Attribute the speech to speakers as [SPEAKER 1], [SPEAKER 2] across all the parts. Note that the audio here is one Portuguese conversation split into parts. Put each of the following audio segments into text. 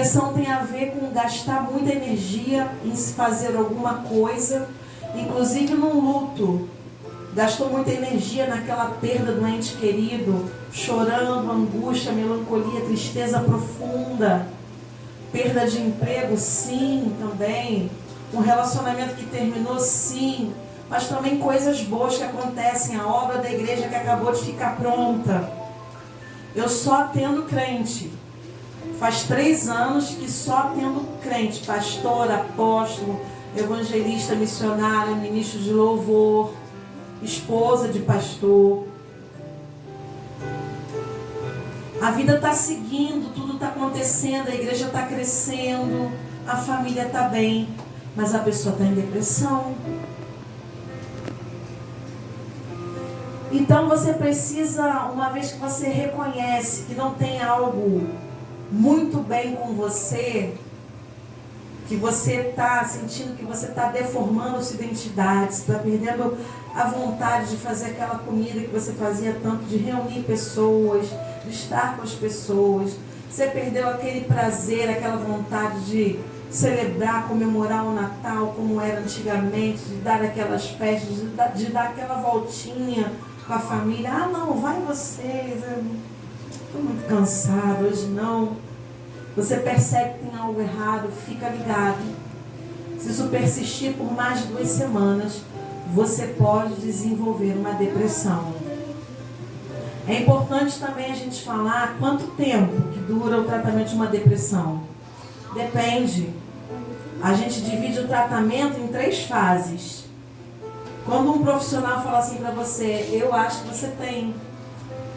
[SPEAKER 1] Depressão tem a ver com gastar muita energia em se fazer alguma coisa, inclusive num luto. Gastou muita energia naquela perda do ente querido, chorando, angústia, melancolia, tristeza profunda. Perda de emprego, sim, também. Um relacionamento que terminou, sim. Mas também coisas boas que acontecem. A obra da igreja que acabou de ficar pronta. Eu só atendo crente. Faz 3 anos que só atendo crente. Pastor, apóstolo, evangelista, missionário, ministro de louvor, esposa de pastor. A vida está seguindo, tudo está acontecendo, a igreja está crescendo, a família está bem, mas a pessoa está em depressão. Então você precisa, uma vez que você reconhece que não tem algo muito bem com você, que você está sentindo que você está deformando sua identidade, você está perdendo a vontade de fazer aquela comida que você fazia tanto, de reunir pessoas, de estar com as pessoas. Você perdeu aquele prazer, aquela vontade de celebrar, comemorar o Natal como era antigamente, de dar aquelas festas, de dar aquela voltinha com a família. Ah, não, vai vocês, estou muito cansado, hoje não. Você percebe que tem algo errado, fica ligado. Se isso persistir por mais de 2 semanas, você pode desenvolver uma depressão. É importante também a gente falar quanto tempo que dura o tratamento de uma depressão. Depende. A gente divide o tratamento em 3 fases. Quando um profissional fala assim para você, eu acho que você tem.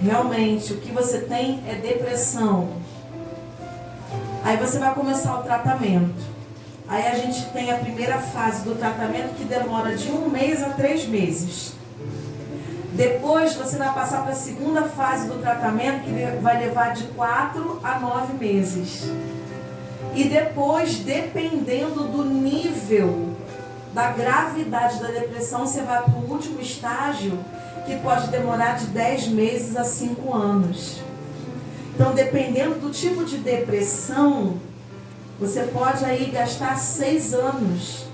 [SPEAKER 1] Realmente, o que você tem é depressão. Aí você vai começar o tratamento. Aí a gente tem a primeira fase do tratamento que demora de 1 mês a 3 meses. Depois você vai passar para a segunda fase do tratamento, que vai levar de 4 a 9 meses. E depois, dependendo do nível da gravidade da depressão, você vai para o último estágio, que pode demorar de 10 meses a 5 anos. Então, dependendo do tipo de depressão, você pode aí gastar 6 anos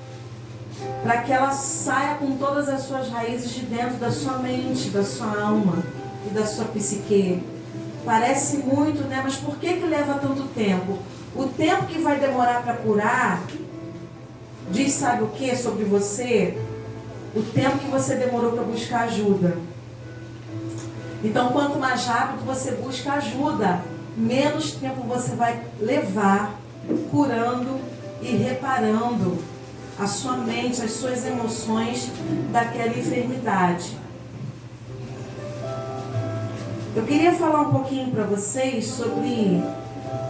[SPEAKER 1] para que ela saia com todas as suas raízes de dentro da sua mente, da sua alma e da sua psique. Parece muito, né? Mas por que leva tanto tempo? O tempo que vai demorar para curar diz, sabe o que sobre você? O tempo que você demorou para buscar ajuda. Então, quanto mais rápido você busca ajuda, menos tempo você vai levar curando e reparando a sua mente, as suas emoções daquela enfermidade. Eu queria falar um pouquinho para vocês sobre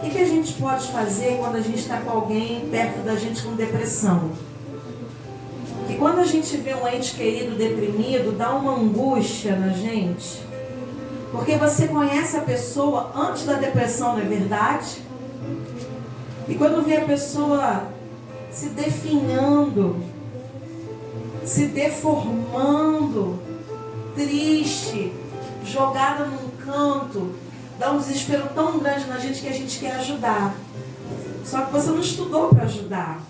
[SPEAKER 1] o que a gente pode fazer quando a gente está com alguém perto da gente com depressão. Que quando a gente vê um ente querido deprimido, dá uma angústia na gente. Porque você conhece a pessoa antes da depressão, não é verdade? E quando vê a pessoa se definhando, se deformando, triste, jogada num canto, dá um desespero tão grande na gente que a gente quer ajudar. Só que você não estudou para ajudar.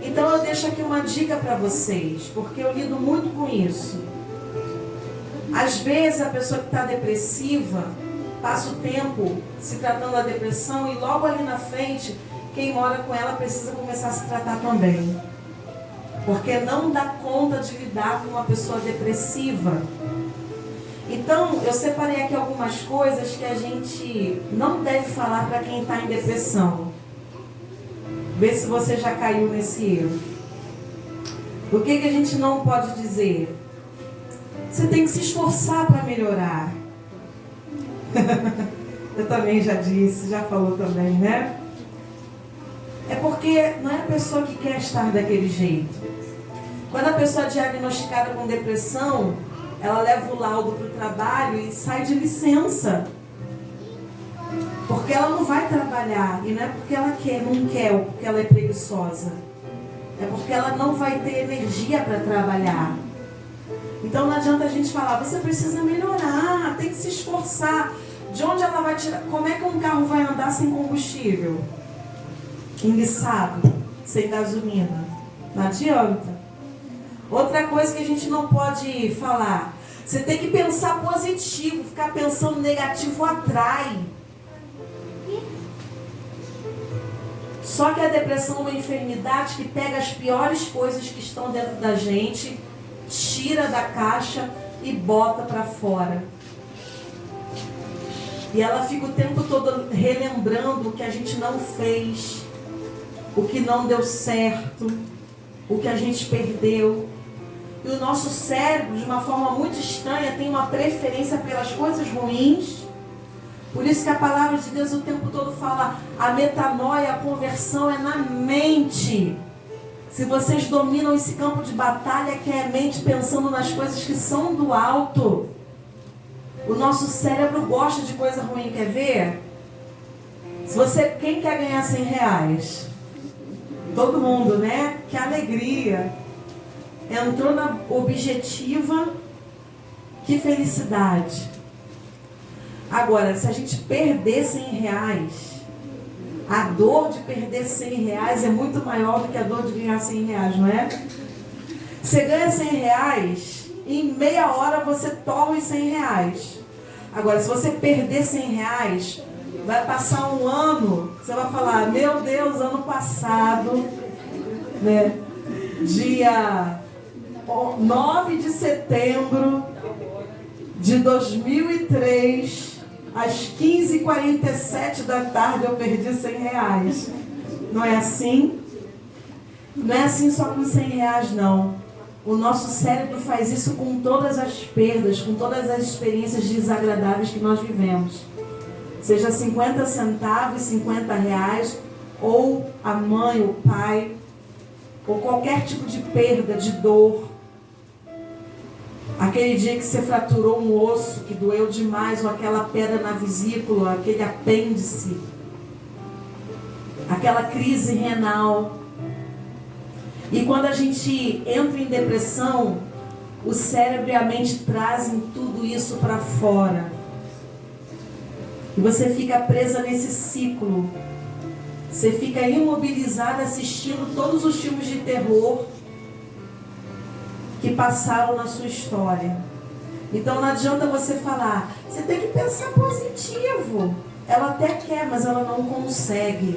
[SPEAKER 1] Então eu deixo aqui uma dica para vocês, porque eu lido muito com isso. Às vezes a pessoa que está depressiva passa o tempo se tratando da depressão e logo ali na frente, quem mora com ela precisa começar a se tratar também. Porque não dá conta de lidar com uma pessoa depressiva. Então, eu separei aqui algumas coisas que a gente não deve falar para quem está em depressão. Vê se você já caiu nesse erro. O que a gente não pode dizer? Você tem que se esforçar para melhorar. Eu também já disse, já falou também, né? É porque não é a pessoa que quer estar daquele jeito. Quando a pessoa é diagnosticada com depressão, ela leva o laudo para o trabalho e sai de licença. Porque ela não vai trabalhar. E não é porque ela quer, não quer, ou porque ela é preguiçosa. É porque ela não vai ter energia para trabalhar. Então não adianta a gente falar, você precisa melhorar, tem que se esforçar. De onde ela vai tirar? Como é que um carro vai andar sem combustível? enguiçado, sem gasolina. Não adianta. Outra coisa que a gente não pode falar, você tem que pensar positivo, ficar pensando negativo atrai. Só que a depressão é uma enfermidade que pega as piores coisas que estão dentro da gente, tira da caixa e bota para fora. E ela fica o tempo todo relembrando o que a gente não fez, o que não deu certo, o que a gente perdeu. E o nosso cérebro, de uma forma muito estranha, tem uma preferência pelas coisas ruins. Por isso que a palavra de Deus o tempo todo fala, a metanoia, a conversão é na mente. Se vocês dominam esse campo de batalha, que é a mente pensando nas coisas que são do alto. O nosso cérebro gosta de coisa ruim, quer ver? Quem quer ganhar R$100? Todo mundo, né? Que alegria. Entrou na objetiva, que felicidade. Agora, se a gente perder R$100, a dor de perder R$100 é muito maior do que a dor de ganhar R$100, não é? Você ganha R$100, em meia hora você toma os R$100. Agora, se você perder R$100, vai passar um ano, você vai falar, meu Deus, ano passado, né? Dia 9 de setembro de 2003, às 15h47 da tarde, eu perdi R$100. Não é assim? Não é assim só com R$100, não. O nosso cérebro faz isso com todas as perdas, com todas as experiências desagradáveis que nós vivemos. Seja 50 centavos, R$50, ou a mãe, o pai, ou qualquer tipo de perda, de dor. Aquele dia que você fraturou um osso, que doeu demais, ou aquela pedra na vesícula, aquele apêndice, aquela crise renal. E quando a gente entra em depressão, o cérebro e a mente trazem tudo isso para fora. E você fica presa nesse ciclo. Você fica imobilizada assistindo todos os filmes de terror que passaram na sua história. Então não adianta você falar, você tem que pensar positivo. Ela até quer, mas ela não consegue.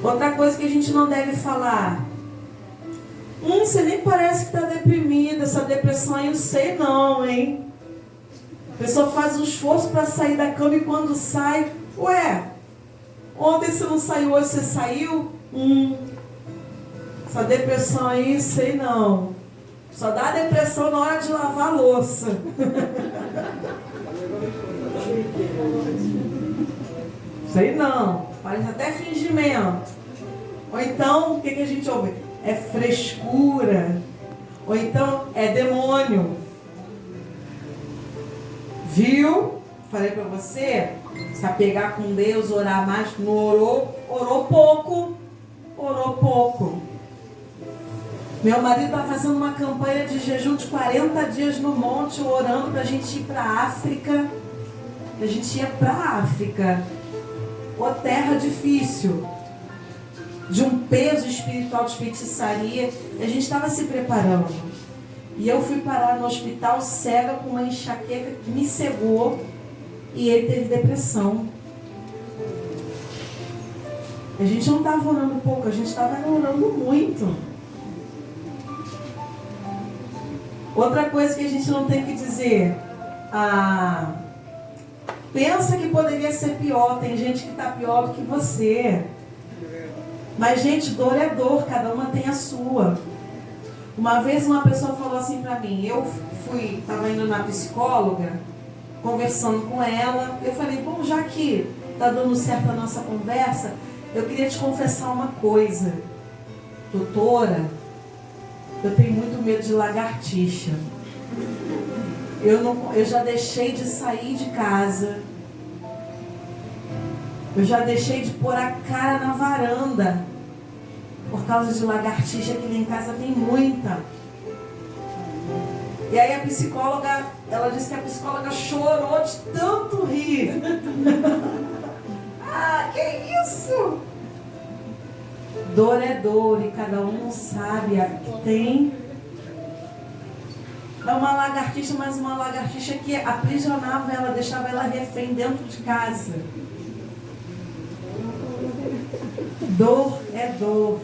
[SPEAKER 1] Outra coisa que a gente não deve falar, você nem parece que está deprimida, essa depressão aí eu sei não, hein? A pessoa faz um esforço para sair da cama e quando sai, ontem você não saiu, hoje você saiu? Essa depressão aí, sei não. Só dá depressão na hora de lavar a louça. Sei não. Parece até fingimento. Ou então, o que a gente ouve? É frescura. Ou então, é demônio. Viu? Falei pra você, se apegar com Deus, orar mais, não orou pouco. Meu marido está fazendo uma campanha de jejum de 40 dias no monte, orando para a gente ir para a África. A gente ia para a África. Ô terra difícil, de um peso espiritual de feitiçaria. A gente estava se preparando. E eu fui parar no hospital cega com uma enxaqueca que me cegou. E ele teve depressão. A gente não estava orando pouco, a gente estava orando muito. Outra coisa que a gente não tem que dizer, pensa que poderia ser pior, tem gente que está pior do que você. Mas gente, dor é dor, cada uma tem a sua. Uma vez uma pessoa falou assim para mim, estava indo na psicóloga, conversando com ela, eu falei, bom, já que está dando certo a nossa conversa, eu queria te confessar uma coisa, doutora, eu tenho muito medo de lagartixa. Eu já deixei de sair de casa. Eu já deixei de pôr a cara na varanda. Por causa de lagartixa, que lá em casa tem muita. E aí a psicóloga, ela disse que a psicóloga chorou de tanto rir. Que isso? Dor é dor e cada um sabe a que tem. É uma lagartixa, mas uma lagartixa que aprisionava ela, deixava ela refém dentro de casa. Dor é dor.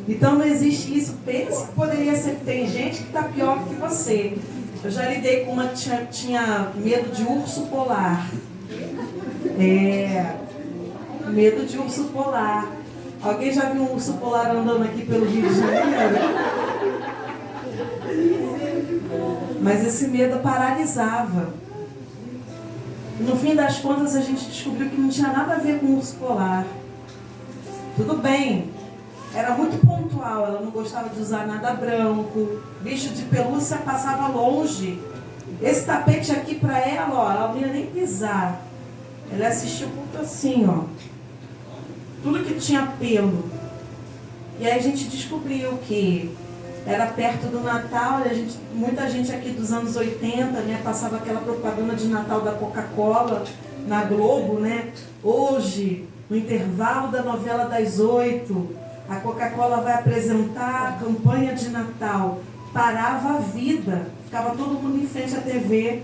[SPEAKER 1] Então não existe isso. Pense que poderia ser que tem gente que está pior que você. Eu já lidei com uma que tinha medo de urso polar. Medo de urso polar. Alguém já viu um urso polar andando aqui pelo Rio de Janeiro? Mas esse medo paralisava. No fim das contas, a gente descobriu que não tinha nada a ver com o urso polar. Tudo bem, era muito pontual, ela não gostava de usar nada branco, bicho de pelúcia passava longe. Esse tapete aqui para ela, ó, ela não ia nem pisar. Ela assistiu muito assim, ó. Tudo que tinha pelo. E aí a gente descobriu que era perto do Natal, e muita gente aqui dos anos 80, né, passava aquela propaganda de Natal da Coca-Cola na Globo, né? Hoje, no intervalo da novela das 8, a Coca-Cola vai apresentar a campanha de Natal. Parava a vida, ficava todo mundo em frente à TV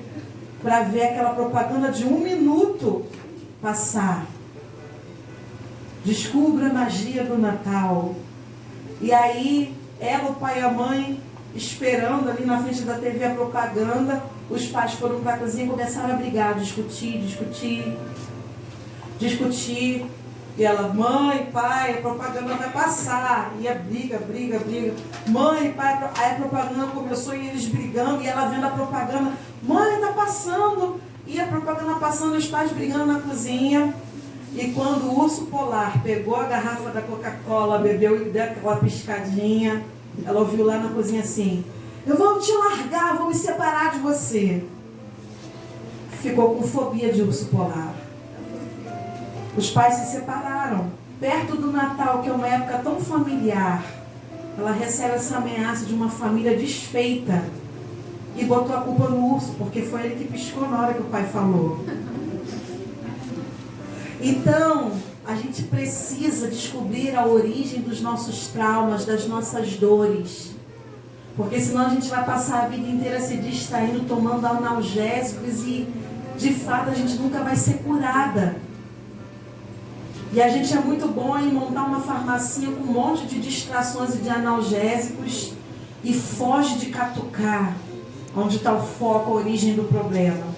[SPEAKER 1] para ver aquela propaganda de 1 minuto passar. Descubra a magia do Natal. E aí, ela, o pai e a mãe, esperando ali na frente da TV a propaganda, os pais foram para a cozinha e começaram a brigar, discutir. E ela, mãe, pai, a propaganda vai passar. E a briga. Mãe, pai, aí a propaganda começou e eles brigando, e ela vendo a propaganda, mãe, tá passando. E a propaganda passando, os pais brigando na cozinha. E quando o urso polar pegou a garrafa da Coca-Cola, bebeu e deu aquela piscadinha, ela ouviu lá na cozinha assim: eu vou te largar, vou me separar de você. Ficou com fobia de urso polar. Os pais se separaram. Perto do Natal, que é uma época tão familiar, ela recebe essa ameaça de uma família desfeita e botou a culpa no urso, porque foi ele que piscou na hora que o pai falou. Então, a gente precisa descobrir a origem dos nossos traumas, das nossas dores. Porque senão a gente vai passar a vida inteira se distraindo, tomando analgésicos e, de fato, a gente nunca vai ser curada. E a gente é muito bom em montar uma farmacinha com um monte de distrações e de analgésicos e foge de catucar onde está o foco, a origem do problema.